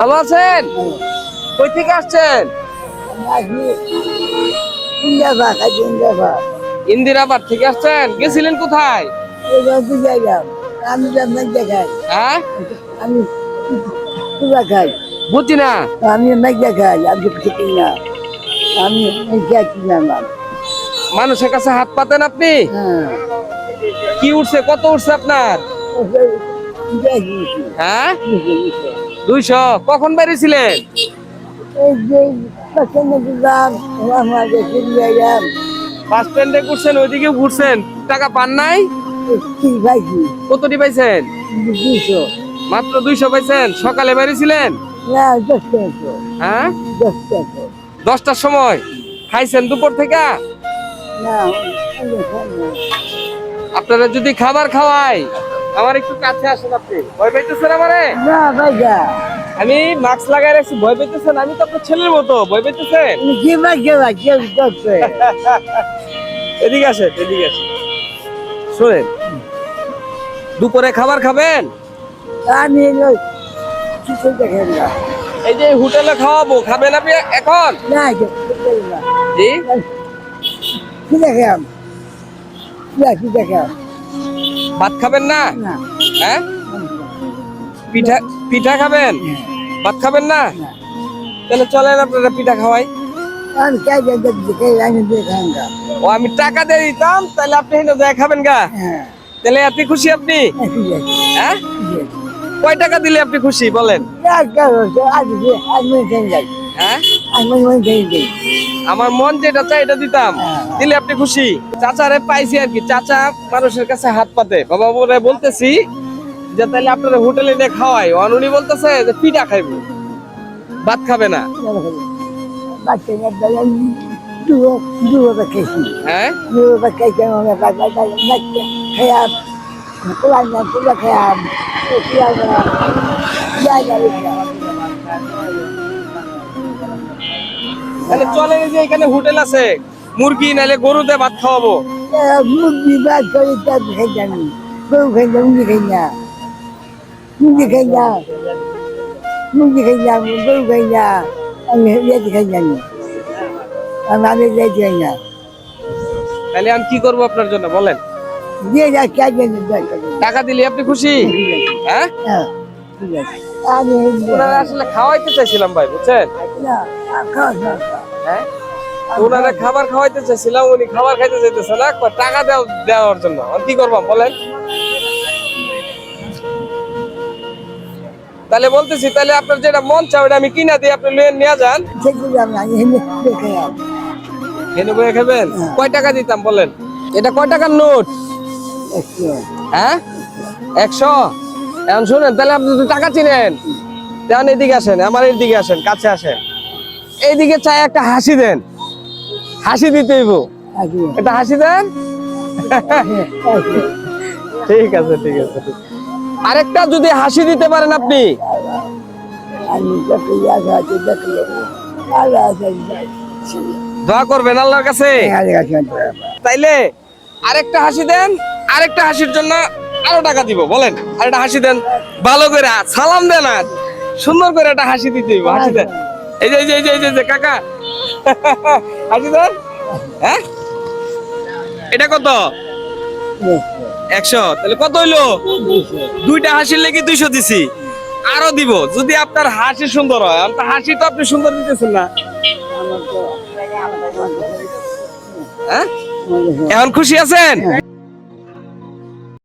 ভালো আছেন? কই থেকে আসছেন? ইন্দিরাবাদ থেকে আসছেন। গেছিলেন কোথায়? হ্যাঁ, বুঝছি না। মানুষের কাছে হাত পাতেন আপনি? কি উঠছে, কত উঠছে আপনার? হ্যাঁ, 200। কখন বেরিয়েছিলেন? বাস স্ট্যান্ডে ঘুরছেন, ওইদিকে ঘুরছেন, টাকা পান নাই? কতটি পাইছেন? মাত্র 200 পাইছেন। সকালে বেরিয়েছিলেন? হ্যাঁ, 10টার সময়। খাইছেন দুপুর থেকে? আপনারা যদি খাবার খাওয়াই, আমার একটু কাছে আসেন। আপনি ভয় পাইতেছেন আমারে? আমি মাস্ক লাগাই রাখছি, ভয় পাইতেছেন? আমি তো আপনার ছেলের মতো, ভয় পাইতেছেন? এদিকে আসেন, এদিকে আসেন। শোনেন, দুপুরে খাবার খাবেন? এই যে হোটেলে খাওয়াবো, খাবেন আপনি এখন? জি, ভাত খাবেন না? হ্যাঁ, পিঠা পিঠা খাবেন? ভাত খাবেন না? তাহলে চলেন আপনারা পিঠা খাওয়াই। ও, আমি টাকা দিয়ে দিতাম, তাহলে আপনি হেন যায় খাবেন গা? তাহলে আপনি খুশি? আপনি হ্যাঁ, কয় টাকা দিলে আপনি খুশি বলেন? হ্যাঁ, আমার মন যেটা চাই এটা দিতাম, দিলে আপনি খুশি? চাচারে পাইছি আর কি, চাচা মানুষের কাছে হাত পাতে। বাবা বলে বলতেছি যে তাহলে আপনারা হোটেলে নিয়ে খাওয়াই, উনি বলতেছে যে পিঠা খাইবো, ভাত খাবে না। হ্যাঁ, তাহলে চলে যে এখানে হোটেল আছে, মুরগি নাইলে গরুতে ভাত খাওয়াবো। তাহলে আমি কি করবো আপনার জন্য বলেন? টাকা দিলে আপনি খুশি? হ্যাঁ, ওনারা আসলে খাওয়াইতে চাইছিলাম ভাই, বুঝছেন? হ্যাঁ, ওনারা খাবার খাওয়াইতে চাইছিলাম, উনি খাবার খাইতে চাইতেছে না, টাকা দেওয়ার জন্য। আর কি করবাম বলেন? তাহলে বলতেছি, তাহলে আপনার যেটা মন চাও ওটা আমি কিনা দিই, আপনি নিয়ে যান। হেনে বয়ে খাবেন? কয় টাকা দিতাম বলেন? এটা কয় টাকার নোট? হ্যাঁ, 100। এখন শুনেন, তাহলে আপনি তো টাকা চিনেন, তেমন এদিকে আসেন, আমার এইদিকে আসেন, কাছে আসেন। এইদিকে চাই একটা হাসি দেন, হাসি দিতে হইব। একটা হাসি দেন। ঠিক আছে, ঠিক আছে। আরেকটা যদি হাসি দিতে পারেন আপনি। দোয়া করবেন আল্লাহর কাছে। তাইলে আরেকটা হাসি দেন, আরেকটা হাসির জন্য আরো টাকা দিব। বলেন, আরেকটা হাসি দেন, ভালো করে সালাম দেন, আর সুন্দর করে একটা হাসি দিতে হইব। হাসি দেন। এই যে এই যে এই যে কাকা, হাসি দেন। হ্যাঁ, এটা কত? 100। তাহলে কত হইলো? 2টা হাসির লেগে 200 দিছি, আরো দিব যদি আপনার হাসি সুন্দর হয়। হাসি তো আপনি সুন্দর দিতেছেন না। হ্যাঁ, এখন খুশি আছেন?